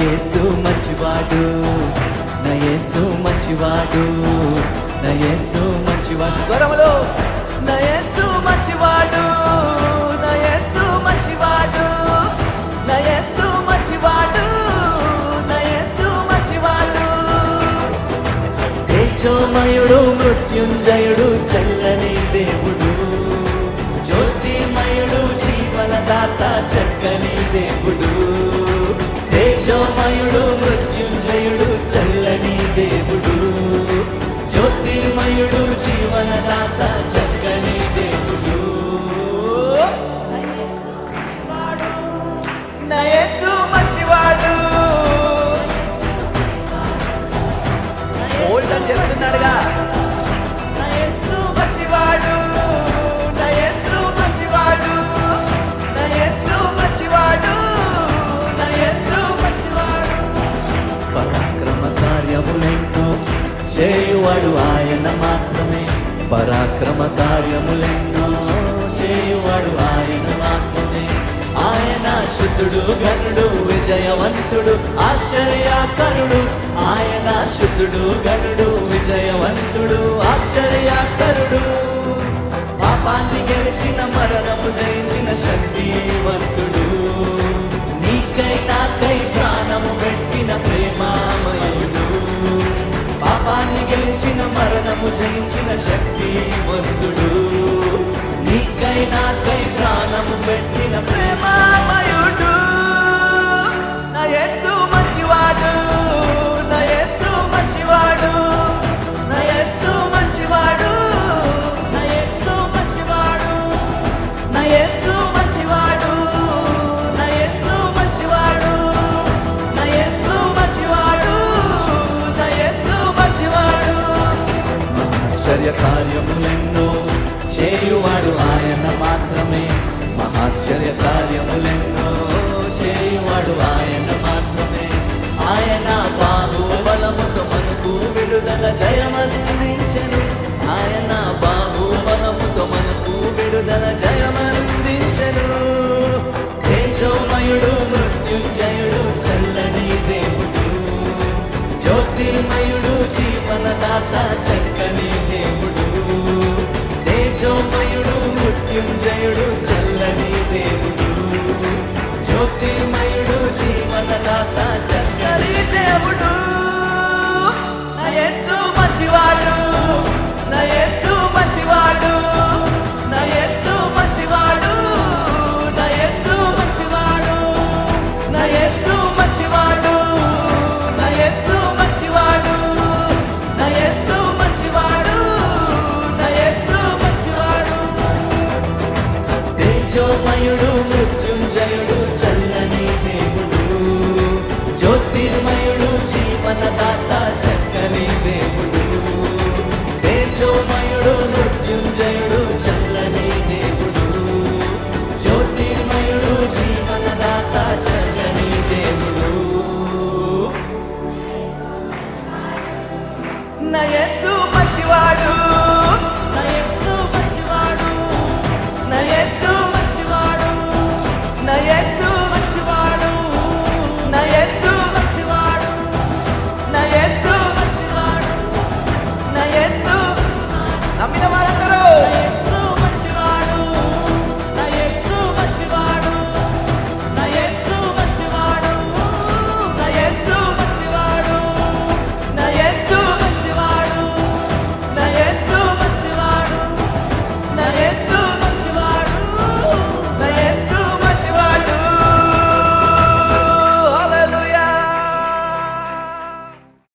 యేసు మంచివాడు, నా యేసు మంచివాడు, నా యేసు మంచివాడు. స్వరములో నా యేసు మంచివాడు, నా యేసు మంచివాడు, నా యేసు మంచివాడు, నా యేసు మంచివాడు. తేజోమయుడు మృత్యుంజయుడు చల్లని దేవుడు, జ్యోతిర్మయుడు జీవనదాత చక్కని దేవుడు. తేజోమయుడు మృత్యుంజయుడు చల్లని దేవుడు, జ్యోతిర్మయుడు జీవనదాత చక్కని దేవుడు. నా యేసు మంచివాడు. ఓల్డ్ అని చెప్తున్నాడుగా, మంచివాడు, నా యేసు మంచివాడు, నా యేసు మంచివాడు, నా యేసు మంచివాడు. పరాక్రమ కార్యములెన్నో చేయువాడు ఆయన మాత్రమే, పరాక్రమ కార్యములెన్నో చేయువాడు ఆయన మాత్రమే. ఆయన శుద్ధుడు ఘనుడు విజయవంతుడు ఆశ్చర్యకరుడు, ఆయన శుద్ధుడు ఘనుడు విజయవంతుడు ఆశ్చర్యకరుడు. పాపాన్ని గెలిచిన మరణము జయించిన శక్తివంతుడు, నీకై నాకై ప్రాణము పెట్టిన ప్రేమామయుడు. పాపాన్ని గెలిచిన మరణము జయించిన శక్తివంతుడు, నీకై నాకై ప్రాణము పెట్టిన ప్రేమామయుడు. నా యేసు మంచివాడు, నా యేసు మంచివాడు, నా యేసు మంచివాడు, నా యేసు మంచివాడు, నా యేసు మంచివాడు, నా యేసు మంచివాడు, నా యేసు మంచివాడు, నా యేసు మంచివాడు. మహాశ్చర్య కార్యములెన్నో చేయువాడు ఆయన మాత్రమే, మహాశ్చర్య కార్యములెన్నో చేయువాడు ఆయన